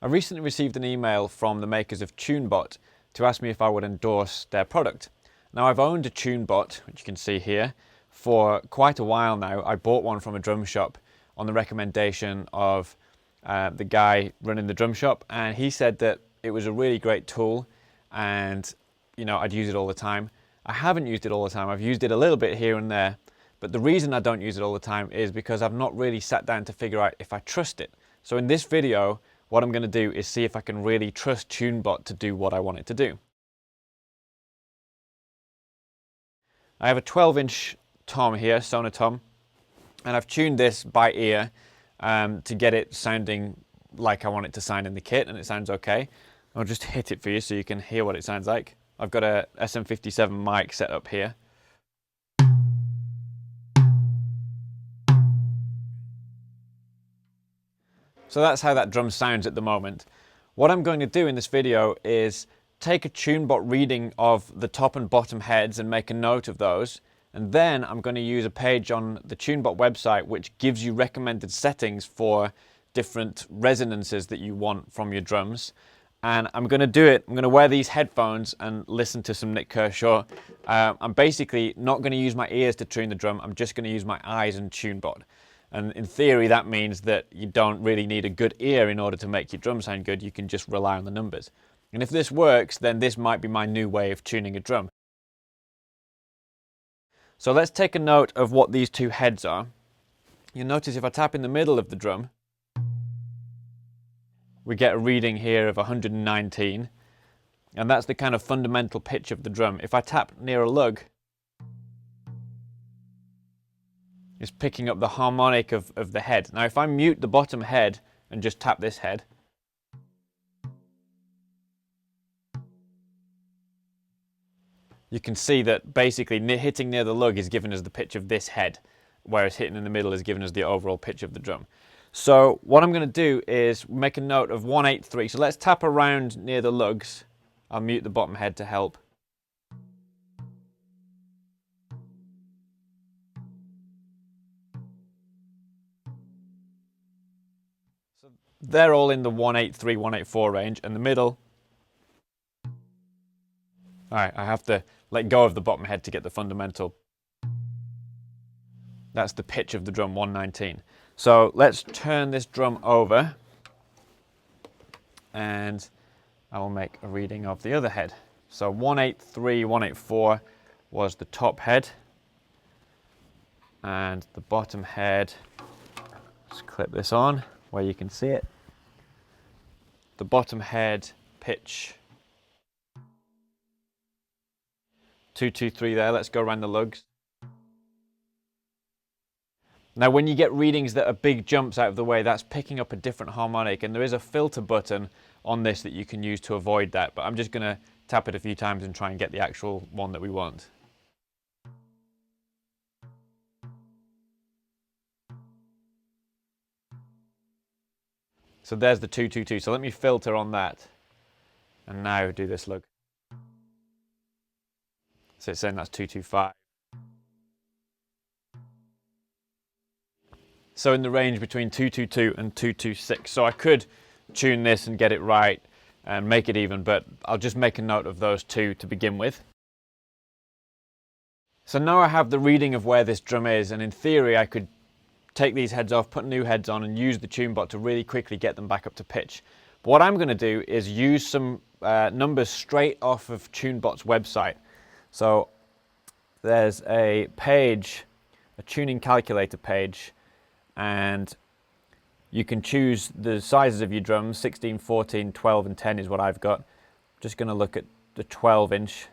I recently received an email from the makers of TuneBot to ask me if I would endorse their product. Now, I've owned a TuneBot, which you can see here, for quite a while now. I bought one from a drum shop on the recommendation of the guy running the drum shop, and he said that it was a really great tool and I'd use it all the time. I haven't used it all the time. I've used it a little bit here and there, but the reason I don't use it all the time is because I've not really sat down to figure out if I trust it. So in this video, what I'm going to do is see if I can really trust TuneBot to do what I want it to do. I have a 12-inch tom here, Sonor tom, and I've tuned this by ear to get it sounding like I want it to sound in the kit, and it sounds okay. I'll just hit it for you so you can hear what it sounds like. I've got a SM57 mic set up here. So that's how that drum sounds at the moment. What I'm going to do in this video is take a TuneBot reading of the top and bottom heads and make a note of those. And then I'm going to use a page on the TuneBot website which gives you recommended settings for different resonances that you want from your drums. And I'm going to do it. I'm going to wear these headphones and listen to some Nick Kershaw. I'm basically not going to use my ears to tune the drum. I'm just going to use my eyes and TuneBot. And in theory, that means that you don't really need a good ear in order to make your drum sound good. You can just rely on the numbers. And if this works, then this might be my new way of tuning a drum. So let's take a note of what these two heads are. You'll notice if I tap in the middle of the drum, we get a reading here of 119. And that's the kind of fundamental pitch of the drum. If I tap near a lug, it's picking up the harmonic of the head. Now if I mute the bottom head and just tap this head, you can see that basically hitting near the lug is giving us the pitch of this head, whereas hitting in the middle is giving us the overall pitch of the drum. So what I'm going to do is make a note of 183. So let's tap around near the lugs. I'll mute the bottom head to help. So they're all in the 183, 184 range, and the middle. All right, I have to let go of the bottom head to get the fundamental. That's the pitch of the drum, 119. So let's turn this drum over and I will make a reading of the other head. So 183, 184 was the top head, and the bottom head, let's clip this on where you can see it. The bottom head pitch 223 there. Let's go around the lugs. Now when you get readings that are big jumps out of the way, that's picking up a different harmonic, and there is a filter button on this that you can use to avoid that, but I'm just going to tap it a few times and try and get the actual one that we want. So there's the 222, so let me filter on that and now do this lug. So it's saying that's 225. So in the range between 222 and 226. So I could tune this and get it right and make it even, but I'll just make a note of those two to begin with. So now I have the reading of where this drum is, and in theory I could take these heads off, put new heads on, and use the TuneBot to really quickly get them back up to pitch. But what I'm going to do is use some numbers straight off of TuneBot's website. So there's a page, a tuning calculator page, and you can choose the sizes of your drums. 16, 14, 12 and 10 is what I've got. Just going to look at the 12-inch,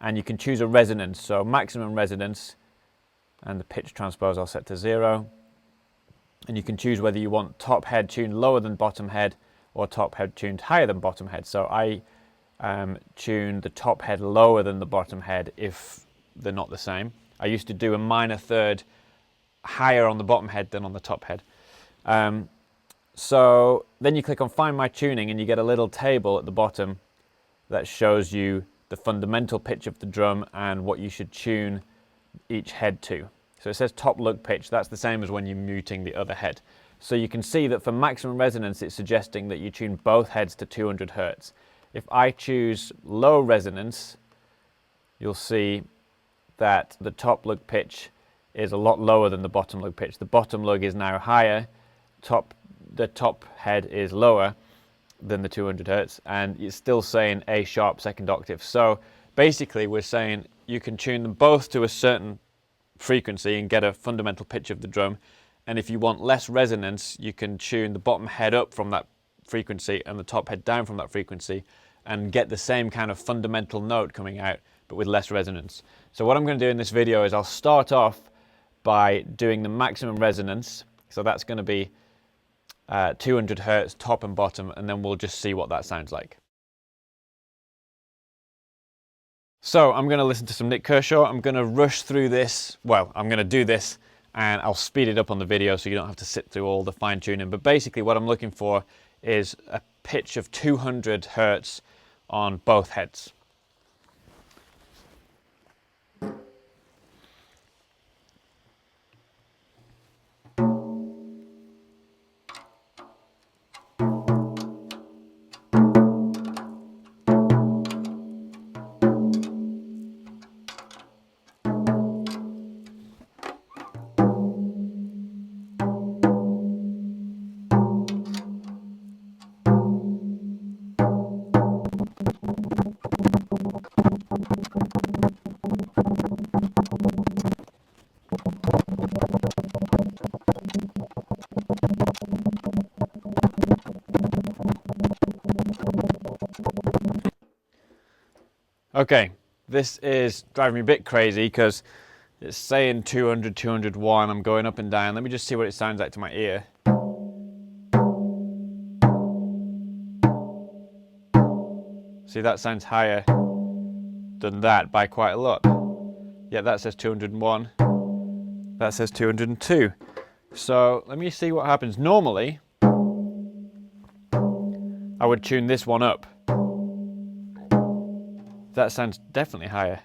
and you can choose a resonance, so maximum resonance, and the pitch transpose I'll set to 0, and you can choose whether you want top head tuned lower than bottom head or top head tuned higher than bottom head. So I tune the top head lower than the bottom head if they're not the same. I used to do a minor third higher on the bottom head than on the top head. So then you click on Find My Tuning and you get a little table at the bottom that shows you the fundamental pitch of the drum and what you should tune each head to. So it says top lug pitch. That's the same as when you're muting the other head. So you can see that for maximum resonance, it's suggesting that you tune both heads to 200 Hertz. If I choose low resonance, you'll see that the top lug pitch is a lot lower than the bottom lug pitch. The bottom lug is now higher, the top head is lower than the 200 Hertz, and it's still saying A sharp second octave. So basically we're saying you can tune them both to a certain frequency and get a fundamental pitch of the drum. And if you want less resonance, you can tune the bottom head up from that frequency and the top head down from that frequency and get the same kind of fundamental note coming out, but with less resonance. So what I'm going to do in this video is I'll start off by doing the maximum resonance. So that's going to be 200 Hertz top and bottom, and then we'll just see what that sounds like. So I'm going to listen to some Nick Kershaw. I'm going to rush through this. Well, I'm going to do this and I'll speed it up on the video so you don't have to sit through all the fine tuning. But basically what I'm looking for is a pitch of 200 Hertz on both heads. Okay, this is driving me a bit crazy because it's saying 200, 201, I'm going up and down. Let me just see what it sounds like to my ear. See, that sounds higher than that by quite a lot. Yeah, that says 201, that says 202. So let me see what happens. Normally, I would tune this one up. That sounds definitely higher.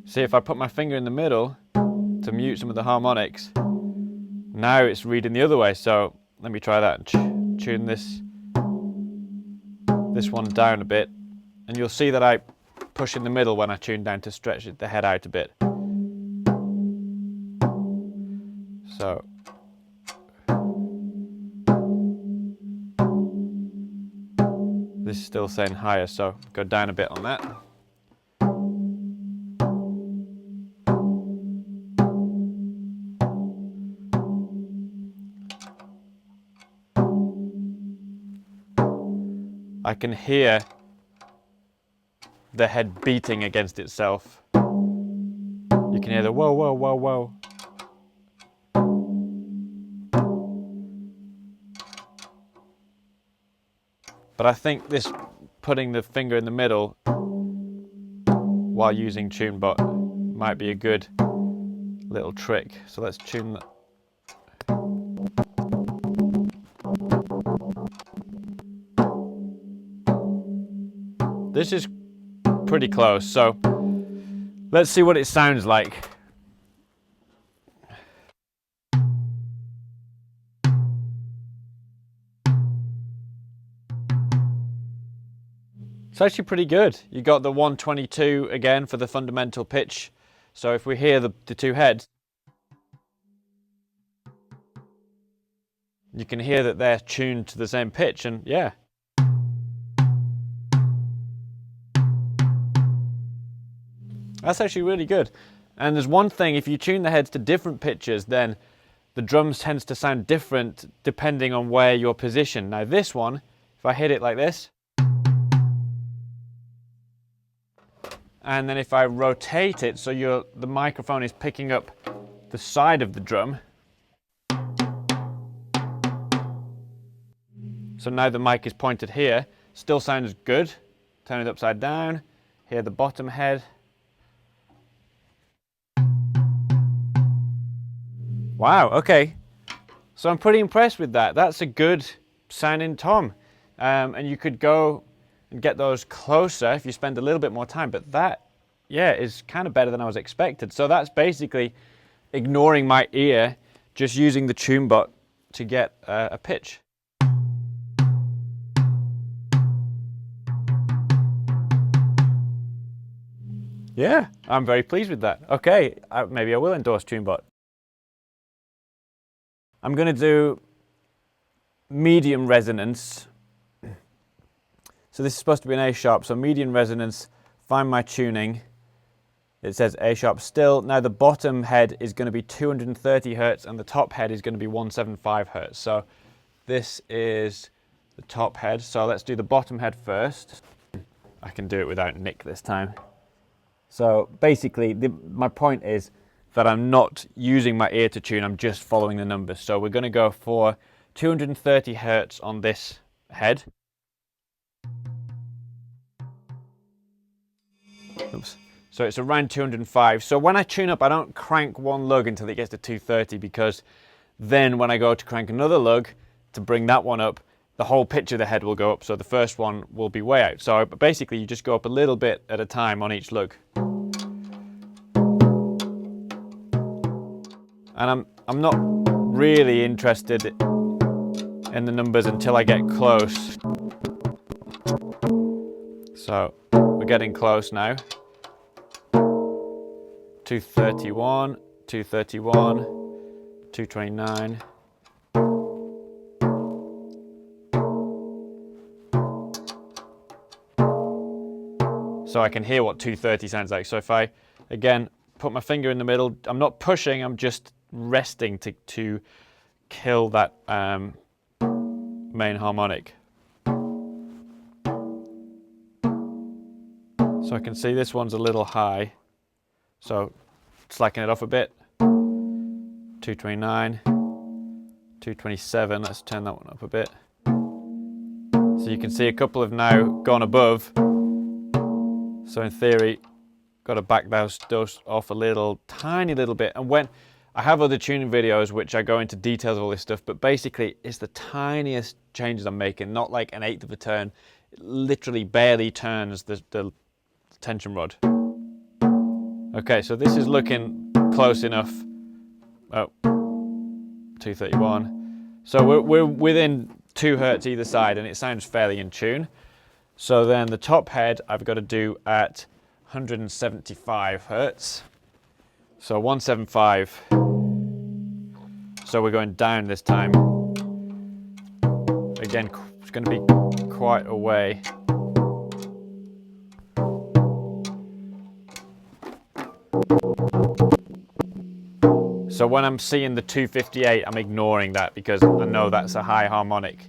See, if I put my finger in the middle to mute some of the harmonics, now it's reading the other way. So let me try that and tune this one down a bit, and you'll see that I push in the middle when I tune down to stretch the head out a bit. So this is still saying higher, so go down a bit on that. I can hear the head beating against itself. You can hear the whoa, whoa, whoa, whoa. But I think this putting the finger in the middle while using TuneBot might be a good little trick. So let's tune that. This is pretty close, so let's see what it sounds like. It's actually pretty good. You got the 122 again for the fundamental pitch. So if we hear the two heads, you can hear that they're tuned to the same pitch, and yeah. That's actually really good. And there's one thing, if you tune the heads to different pitches, then the drums tends to sound different depending on where you're positioned. Now this one, if I hit it like this, and then if I rotate it so the microphone is picking up the side of the drum, so now the mic is pointed here, still sounds good. Turn it upside down, hear the bottom head. Wow, okay. So I'm pretty impressed with that. That's a good sounding tom. And you could go and get those closer if you spend a little bit more time, but that yeah, is kind of better than I was expected. So that's basically ignoring my ear, just using the tune bot to get a pitch. Yeah, I'm very pleased with that. Okay, maybe I will endorse TuneBot. I'm going to do medium resonance. So this is supposed to be an A sharp, so medium resonance, find my tuning. It says A sharp still. Now the bottom head is going to be 230 hertz and the top head is going to be 175 hertz. So this is the top head. So let's do the bottom head first. I can do it without Nick this time. So basically, my point is that I'm not using my ear to tune, I'm just following the numbers. So we're going to go for 230 hertz on this head. Oops. So it's around 205. So when I tune up, I don't crank one lug until it gets to 230, because then when I go to crank another lug to bring that one up, the whole pitch of the head will go up, so the first one will be way out. So basically you just go up a little bit at a time on each lug. And I'm not really interested in the numbers until I get close. So we're getting close now. 231, 231, 229. So I can hear what 230 sounds like. So if I, again, put my finger in the middle, I'm not pushing, I'm just resting to kill that main harmonic. So I can see this one's a little high. So slacken it off a bit. 229, 227, let's turn that one up a bit. So you can see a couple have now gone above. So in theory, got to back those off a little, tiny little bit. And when I have other tuning videos which I go into details of all this stuff, but basically it's the tiniest changes I'm making, not like an eighth of a turn. It literally barely turns the tension rod. Okay, so this is looking close enough. Oh, 231. So we're within 2 hertz either side, and it sounds fairly in tune. So then the top head I've got to do at 175 hertz. So 175. So we're going down this time. Again, it's going to be quite a way. So when I'm seeing the 258, I'm ignoring that because I know that's a high harmonic.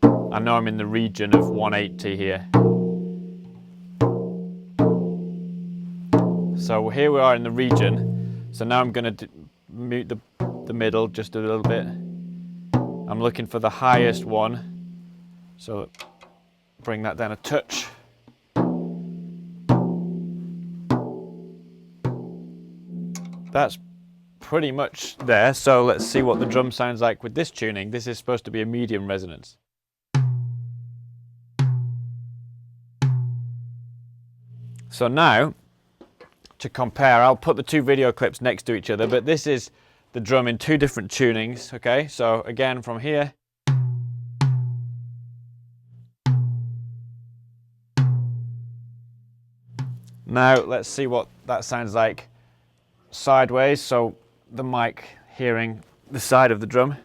I know I'm in the region of 180 here. So here we are in the region. So now I'm going to mute the middle just a little bit. I'm looking for the highest one. So bring that down a touch. That's pretty much there. So let's see what the drum sounds like with this tuning. This is supposed to be a medium resonance. So now, to compare, I'll put the two video clips next to each other, but this is the drum in two different tunings, okay? So again, from here. Now let's see what that sounds like sideways, so the mic hearing the side of the drum.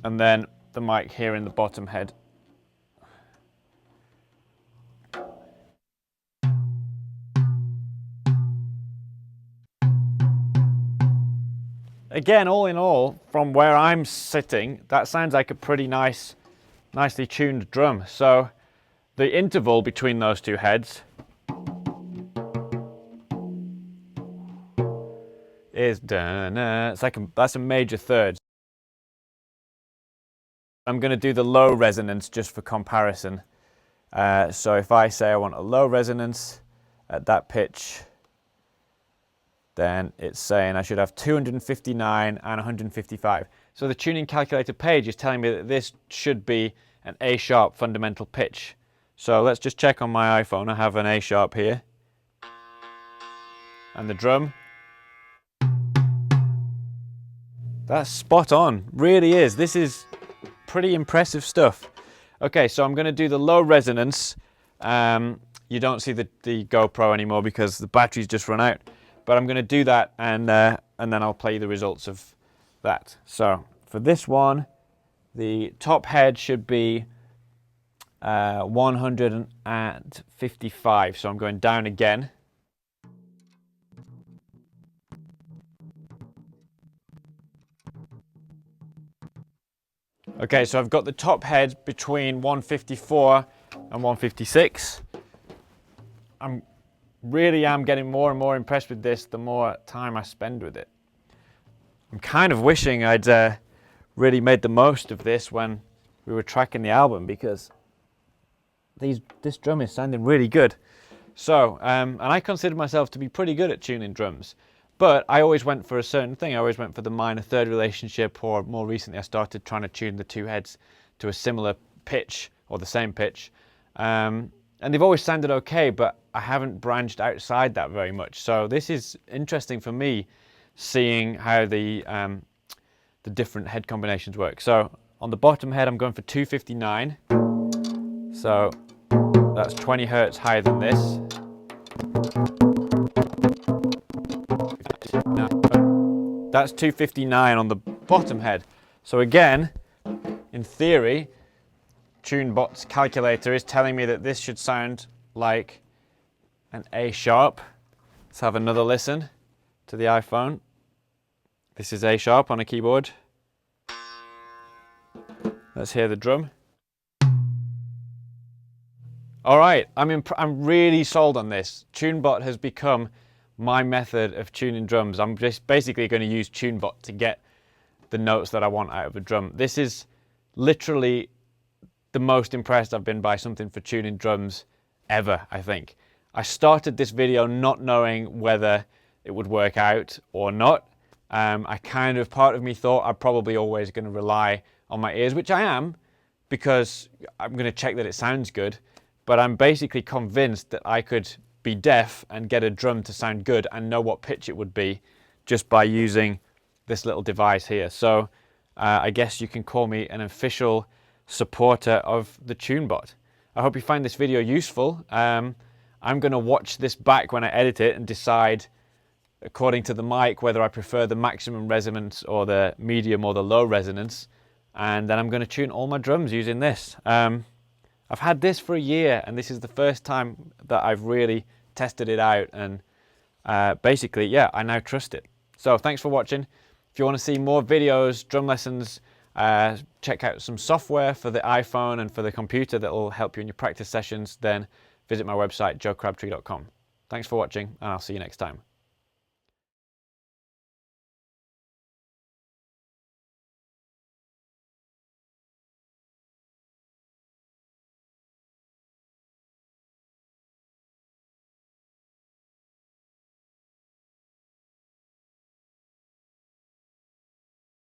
And then the mic hearing the bottom head. Again, all in all, from where I'm sitting, that sounds like a pretty nicely tuned drum. So the interval between those two heads is it's like that's a major third. I'm going to do the low resonance just for comparison. So if I say I want a low resonance at that pitch, then it's saying I should have 259 and 155. So the tuning calculator page is telling me that this should be an A sharp fundamental pitch. So let's just check on my iPhone. I have an A sharp here. And the drum. That's spot on, really is. This is pretty impressive stuff. Okay, so I'm going to do the low resonance. You don't see the GoPro anymore because the battery's just run out. But I'm going to do that, and then I'll play you the results of that. So for this one, the top head should be 155. So I'm going down again. Okay, so I've got the top head between 154 and 156. I really am getting more and more impressed with this the more time I spend with it. I'm kind of wishing I'd really made the most of this when we were tracking the album, because this drum is sounding really good. So, and I consider myself to be pretty good at tuning drums, but I always went for a certain thing. I always went for the minor third relationship, or more recently I started trying to tune the two heads to a similar pitch or the same pitch. And they've always sounded okay, but I haven't branched outside that very much. So this is interesting for me, seeing how the different head combinations work. So on the bottom head, I'm going for 259. So that's 20 hertz higher than this. That's 259 on the bottom head. So again, in theory, TuneBot's calculator is telling me that this should sound like an A sharp. Let's have another listen to the iPhone. This is A sharp on a keyboard. Let's hear the drum. All right, I'm really sold on this. TuneBot has become my method of tuning drums. I'm just basically going to use TuneBot to get the notes that I want out of a drum. This is literally the most impressed I've been by something for tuning drums ever, I think. I started this video not knowing whether it would work out or not. Part of me thought I'm probably always going to rely on my ears, which I am, because I'm going to check that it sounds good. But I'm basically convinced that I could be deaf and get a drum to sound good and know what pitch it would be just by using this little device here. So I guess you can call me an official supporter of the TuneBot. I hope you find this video useful. I'm going to watch this back when I edit it and decide, according to the mic, whether I prefer the maximum resonance or the medium or the low resonance. And then I'm going to tune all my drums using this. I've had this for a year, and this is the first time that I've really tested it out, and basically, yeah, I now trust it. So thanks for watching. If you want to see more videos, drum lessons, check out some software for the iPhone and for the computer that will help you in your practice sessions, then visit my website, joecrabtree.com. Thanks for watching, and I'll see you next time.